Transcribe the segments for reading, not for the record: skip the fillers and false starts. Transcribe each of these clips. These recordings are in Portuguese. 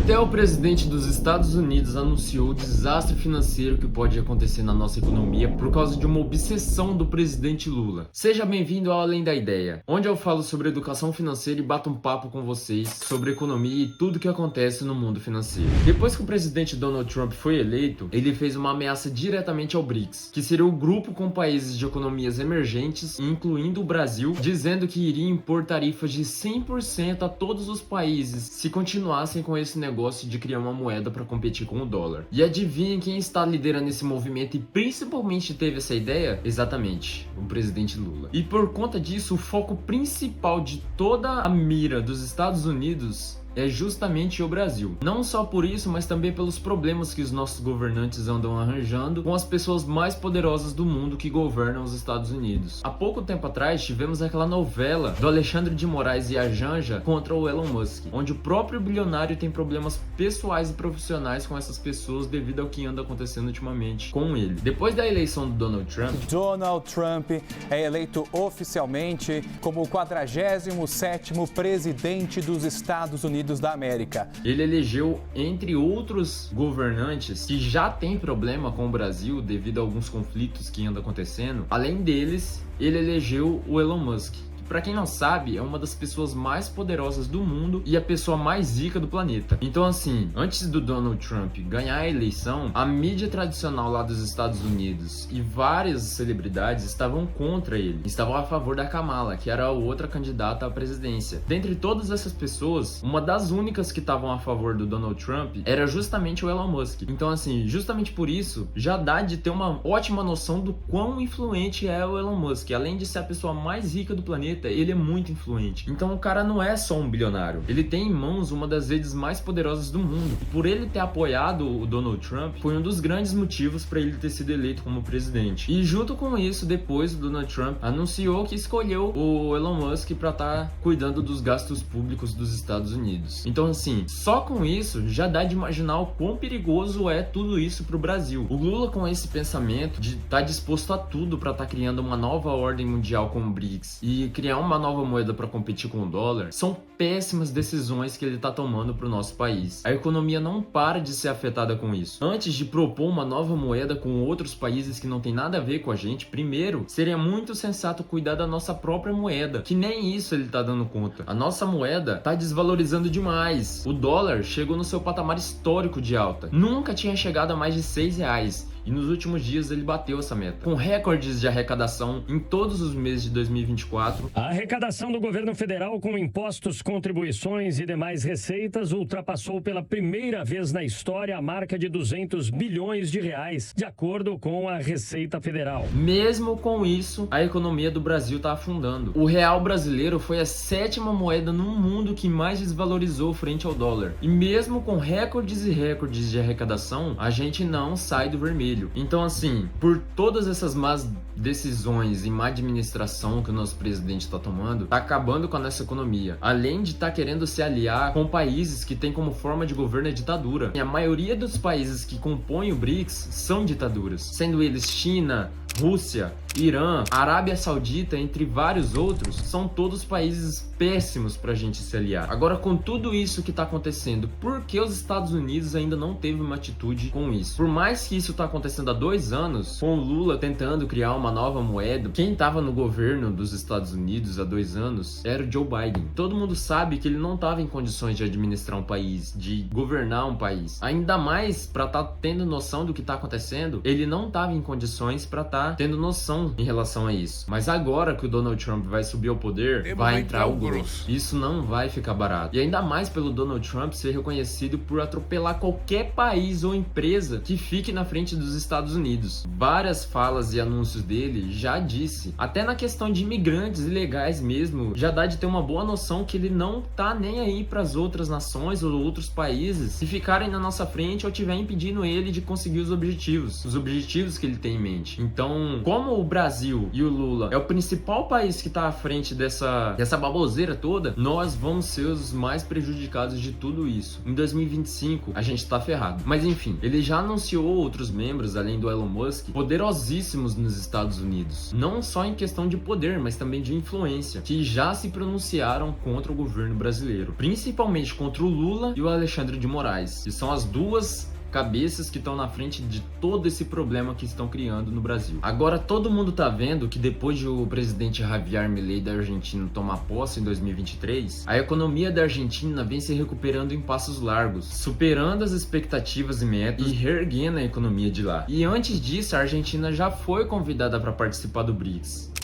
Até o presidente dos Estados Unidos anunciou o desastre financeiro que pode acontecer na nossa economia por causa de uma obsessão do presidente Lula. Seja bem-vindo ao Além da Ideia, onde eu falo sobre educação financeira e bato um papo com vocês sobre economia e tudo que acontece no mundo financeiro. Depois que o presidente Donald Trump foi eleito, ele fez uma ameaça diretamente ao BRICS, que seria o grupo com países de economias emergentes, incluindo o Brasil, dizendo que iria impor tarifas de 100% a todos os países se continuassem com esse negócio de criar uma moeda para competir com o dólar. E adivinhem quem está liderando esse movimento e principalmente teve essa ideia? Exatamente, o presidente Lula. E por conta disso, o foco principal de toda a mira dos Estados Unidos é justamente o Brasil. Não só por isso, mas também pelos problemas que os nossos governantes andam arranjando com as pessoas mais poderosas do mundo que governam os Estados Unidos. Há pouco tempo atrás, tivemos aquela novela do Alexandre de Moraes e a Janja contra o Elon Musk, onde o próprio bilionário tem problemas pessoais e profissionais com essas pessoas devido ao que anda acontecendo ultimamente com ele. Depois da eleição do Donald Trump é eleito oficialmente como o 47º presidente dos Estados Unidos da América. Ele elegeu, entre outros governantes que já tem problema com o Brasil devido a alguns conflitos que andam acontecendo, além deles, ele elegeu o Elon Musk. Pra quem não sabe, é uma das pessoas mais poderosas do mundo e a pessoa mais rica do planeta. Então assim, antes do Donald Trump ganhar a eleição, a mídia tradicional lá dos Estados Unidos e várias celebridades estavam contra ele. Estavam a favor da Kamala, que era a outra candidata à presidência. Dentre todas essas pessoas, uma das únicas que estavam a favor do Donald Trump era justamente o Elon Musk. Então assim, justamente por isso, já dá de ter uma ótima noção do quão influente é o Elon Musk. Além de ser a pessoa mais rica do planeta, ele é muito influente. Então o cara não é só um bilionário. Ele tem em mãos uma das redes mais poderosas do mundo. E por ele ter apoiado o Donald Trump, foi um dos grandes motivos para ele ter sido eleito como presidente. E junto com isso, depois o Donald Trump anunciou que escolheu o Elon Musk para estar cuidando dos gastos públicos dos Estados Unidos. Então assim, só com isso já dá de imaginar o quão perigoso é tudo isso pro Brasil. O Lula, com esse pensamento de estar disposto a tudo para estar criando uma nova ordem mundial com o BRICS e criar uma nova moeda para competir com o dólar, são péssimas decisões que ele está tomando para o nosso país. A economia não para de ser afetada com isso. Antes de propor uma nova moeda com outros países que não tem nada a ver com a gente, primeiro, seria muito sensato cuidar da nossa própria moeda, que nem isso ele está dando conta. A nossa moeda está desvalorizando demais. O dólar chegou no seu patamar histórico de alta. Nunca tinha chegado a mais de R$6. E nos últimos dias ele bateu essa meta, com recordes de arrecadação em todos os meses de 2024. A arrecadação do governo federal com impostos, contribuições e demais receitas ultrapassou pela primeira vez na história a marca de 200 bilhões de reais, de acordo com a Receita Federal. Mesmo com isso, a economia do Brasil está afundando. O real brasileiro foi a 7ª moeda no mundo que mais desvalorizou frente ao dólar. E mesmo com recordes e recordes de arrecadação, a gente não sai do vermelho. Então assim, por todas essas más decisões e má administração que o nosso presidente está tomando, tá acabando com a nossa economia. Além de estar querendo se aliar com países que têm como forma de governo a ditadura. E a maioria dos países que compõem o BRICS são ditaduras, sendo eles China, Rússia, Irã, Arábia Saudita, entre vários outros, são todos países péssimos pra gente se aliar. Agora, com tudo isso que tá acontecendo, por que os Estados Unidos ainda não teve uma atitude com isso? Por mais que isso tá acontecendo há 2 anos, com o Lula tentando criar uma nova moeda, quem tava no governo dos Estados Unidos há 2 anos era o Joe Biden. Todo mundo sabe que ele não tava em condições de administrar um país, de governar um país. Ainda mais pra tá tendo noção do que tá acontecendo, ele não tava em condições pra tá tendo noção em relação a isso. Mas agora que o Donald Trump vai subir ao poder, vai entrar o grosso. Isso não vai ficar barato. E ainda mais pelo Donald Trump ser reconhecido por atropelar qualquer país ou empresa que fique na frente dos Estados Unidos. Várias falas e anúncios dele já disse. Até na questão de imigrantes ilegais mesmo, já dá de ter uma boa noção que ele não tá nem aí para as outras nações ou outros países se ficarem na nossa frente ou estiver impedindo ele de conseguir os objetivos que ele tem em mente. Então Então, como o Brasil e o Lula é o principal país que tá à frente dessa baboseira toda, nós vamos ser os mais prejudicados de tudo isso. Em 2025, a gente tá ferrado. Mas enfim, ele já anunciou outros membros, além do Elon Musk, poderosíssimos nos Estados Unidos. Não só em questão de poder, mas também de influência, que já se pronunciaram contra o governo brasileiro. Principalmente contra o Lula e o Alexandre de Moraes, que são as duas cabeças que estão na frente de todo esse problema que estão criando no Brasil. Agora todo mundo tá vendo que depois de o presidente Javier Milei da Argentina tomar posse em 2023, a economia da Argentina vem se recuperando em passos largos, superando as expectativas e metas e reerguendo a economia de lá. E antes disso, a Argentina já foi convidada para participar do BRICS.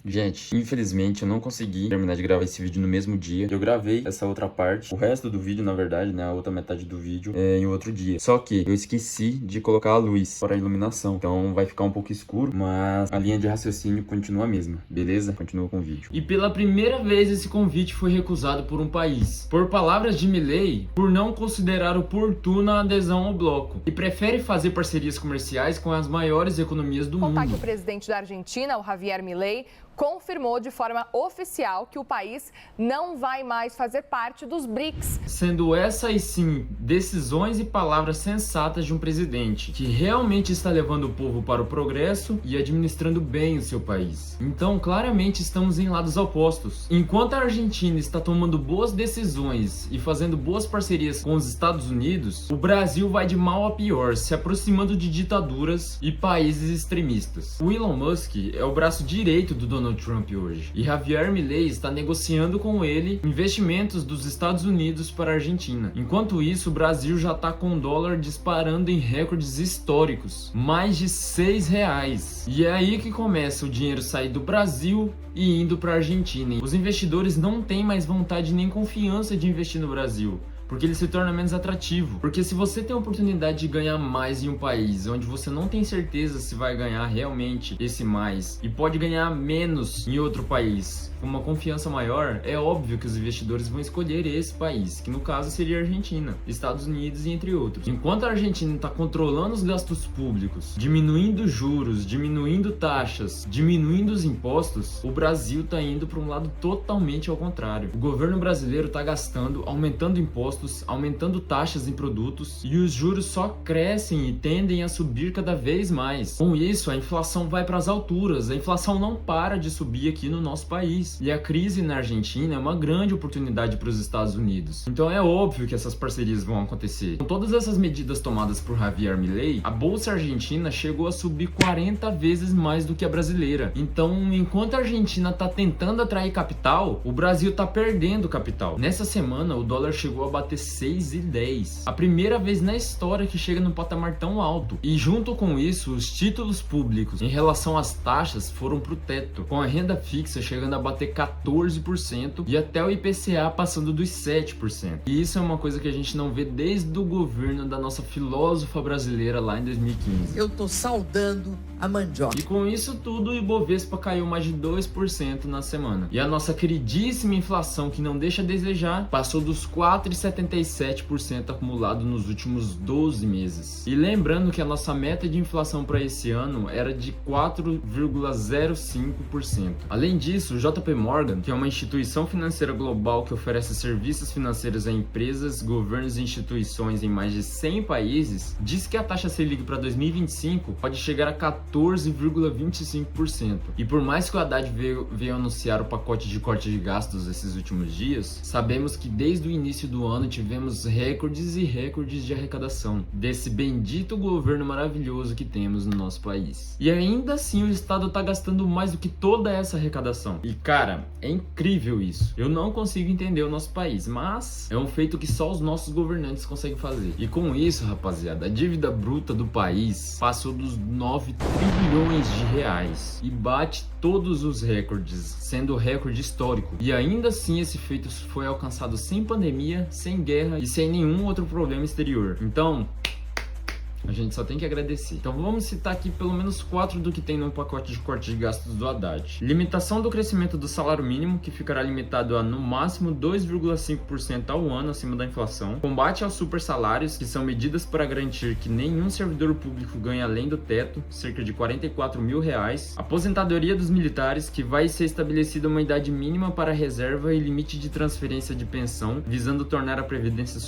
Gente, infelizmente eu não consegui terminar de gravar esse vídeo no mesmo dia. Eu gravei essa outra parte, o resto do vídeo, na verdade, né, a outra metade do vídeo, em outro dia. Só que eu esqueci de colocar a luz para a iluminação, então vai ficar um pouco escuro, mas a linha de raciocínio continua a mesma, beleza? Continua com o vídeo. E pela primeira vez esse convite foi recusado por um país, por palavras de Milei, por não considerar oportuna a adesão ao bloco, e prefere fazer parcerias comerciais com as maiores economias do mundo. Que o presidente da Argentina, o Javier Milei, confirmou de forma oficial que o país não vai mais fazer parte dos BRICS. Sendo essas sim decisões e palavras sensatas de um presidente que realmente está levando o povo para o progresso e administrando bem o seu país. Então, claramente estamos em lados opostos. Enquanto a Argentina está tomando boas decisões e fazendo boas parcerias com os Estados Unidos, o Brasil vai de mal a pior, se aproximando de ditaduras e países extremistas. O Elon Musk é o braço direito do Donald Trump hoje, e Javier Milei está negociando com ele investimentos dos Estados Unidos para a Argentina. Enquanto isso, o Brasil já está com o dólar disparando em recordes históricos, mais de R$6. E é aí que começa o dinheiro sair do Brasil e indo para a Argentina. Os investidores não têm mais vontade nem confiança de investir no Brasil, porque ele se torna menos atrativo. Porque se você tem a oportunidade de ganhar mais em um país onde você não tem certeza se vai ganhar realmente esse mais e pode ganhar menos em outro país com uma confiança maior, é óbvio que os investidores vão escolher esse país, que no caso seria a Argentina, Estados Unidos e entre outros. Enquanto a Argentina está controlando os gastos públicos, diminuindo juros, diminuindo taxas, diminuindo os impostos, o Brasil está indo para um lado totalmente ao contrário. O governo brasileiro está gastando, aumentando impostos, aumentando taxas em produtos, e os juros só crescem e tendem a subir cada vez mais. Com isso, a inflação vai para as alturas, a inflação não para de subir aqui no nosso país. E a crise na Argentina é uma grande oportunidade para os Estados Unidos. Então é óbvio que essas parcerias vão acontecer. Com todas essas medidas tomadas por Javier Milei, a bolsa argentina chegou a subir 40 vezes mais do que a brasileira. Então, enquanto a Argentina está tentando atrair capital, o Brasil está perdendo capital. Nessa semana, o dólar chegou a bater 6,10. A primeira vez na história que chega num patamar tão alto. E junto com isso, os títulos públicos em relação às taxas foram pro teto, com a renda fixa chegando a bater 14% e até o IPCA passando dos 7%. E isso é uma coisa que a gente não vê desde o governo da nossa filósofa brasileira lá em 2015. Eu tô saudando a mandioca. E com isso tudo, o Ibovespa caiu mais de 2% na semana. E a nossa queridíssima inflação, que não deixa a desejar, passou dos 4,77% acumulado nos últimos 12 meses. E lembrando que a nossa meta de inflação para esse ano era de 4,05%. Além disso, o JP Morgan, que é uma instituição financeira global que oferece serviços financeiros a empresas, governos e instituições em mais de 100 países, diz que a taxa Selic para 2025 pode chegar a 14,25%. E por mais que o Haddad veio anunciar o pacote de corte de gastos esses últimos dias, sabemos que desde o início do ano tivemos recordes e recordes de arrecadação desse bendito governo maravilhoso que temos no nosso país. E ainda assim o Estado está gastando mais do que toda essa arrecadação. E cara, é incrível isso. Eu não consigo entender o nosso país, mas é um feito que só os nossos governantes conseguem fazer. E com isso, rapaziada, a dívida bruta do país passou dos 9 trilhões de reais e bate todos os recordes, sendo recorde histórico. E ainda assim esse feito foi alcançado sem pandemia, sem guerra e sem nenhum outro problema exterior. Então, A gente só tem que agradecer. Então vamos citar aqui pelo menos 4 do que tem no pacote de corte de gastos do Haddad. Limitação do crescimento do salário mínimo, que ficará limitado a no máximo 2,5% ao ano acima da inflação. Combate aos super salários, que são medidas para garantir que nenhum servidor público ganhe além do teto, cerca de R$44 mil. Aposentadoria dos militares, que vai ser estabelecida uma idade mínima para reserva e limite de transferência de pensão, visando tornar a previdência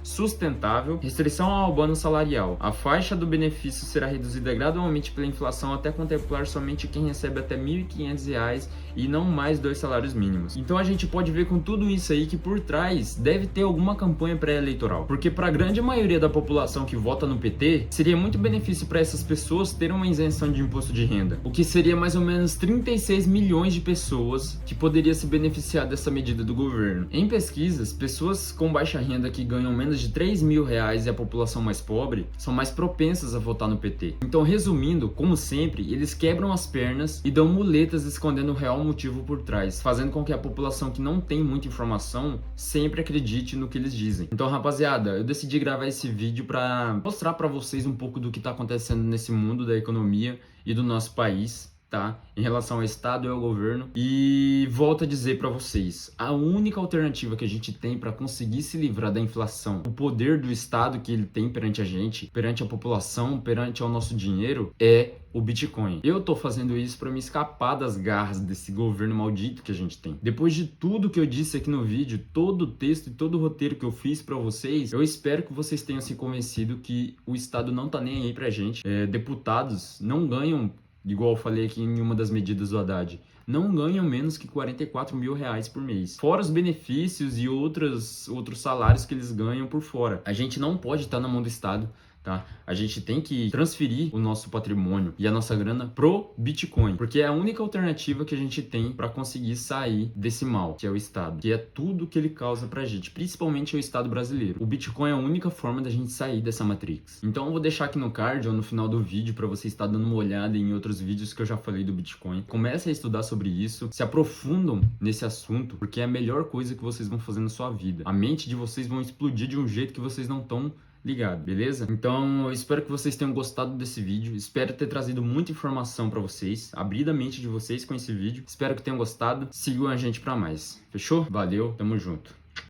sustentável. Restrição ao abono salarial. A faixa do benefício será reduzida gradualmente pela inflação até contemplar somente quem recebe até R$ 1.500 e não mais 2 salários mínimos. Então a gente pode ver com tudo isso aí que por trás deve ter alguma campanha pré-eleitoral, porque para a grande maioria da população que vota no PT, seria muito benefício para essas pessoas terem uma isenção de imposto de renda, o que seria mais ou menos 36 milhões de pessoas que poderia se beneficiar dessa medida do governo. Em pesquisas, pessoas com baixa renda que ganham menos de R$3 mil e a população mais pobre são mais propensas a votar no PT. Então, resumindo, como sempre, eles quebram as pernas e dão muletas escondendo o real motivo por trás, fazendo com que a população que não tem muita informação sempre acredite no que eles dizem. Então, rapaziada, eu decidi gravar esse vídeo para mostrar para vocês um pouco do que está acontecendo nesse mundo da economia e do nosso país, tá? Em relação ao Estado e ao governo. E volto a dizer para vocês, a única alternativa que a gente tem para conseguir se livrar da inflação, o poder do Estado que ele tem perante a gente, perante a população, perante ao nosso dinheiro, é o Bitcoin. Eu tô fazendo isso para me escapar das garras desse governo maldito que a gente tem. Depois de tudo que eu disse aqui no vídeo, todo o texto e todo o roteiro que eu fiz para vocês, eu espero que vocês tenham se convencido que o Estado não tá nem aí pra gente. Deputados não ganham, igual eu falei aqui em uma das medidas do Haddad, não ganham menos que R$44 mil por mês. Fora os benefícios e outros salários que eles ganham por fora. A gente não pode estar na mão do Estado, tá? A gente tem que transferir o nosso patrimônio e a nossa grana pro Bitcoin, porque é a única alternativa que a gente tem para conseguir sair desse mal, que é o Estado, que é tudo que ele causa pra gente, principalmente o Estado brasileiro. O Bitcoin é a única forma da gente sair dessa Matrix. Então eu vou deixar aqui no card ou no final do vídeo para você estar dando uma olhada em outros vídeos que eu já falei do Bitcoin. Comece a estudar sobre isso, se aprofundam nesse assunto, porque é a melhor coisa que vocês vão fazer na sua vida. A mente de vocês vão explodir de um jeito que vocês não estão ligado, beleza? Então eu espero que vocês tenham gostado desse vídeo, espero ter trazido muita informação pra vocês, abrir a mente de vocês com esse vídeo, espero que tenham gostado, sigam a gente pra mais, fechou? Valeu, tamo junto!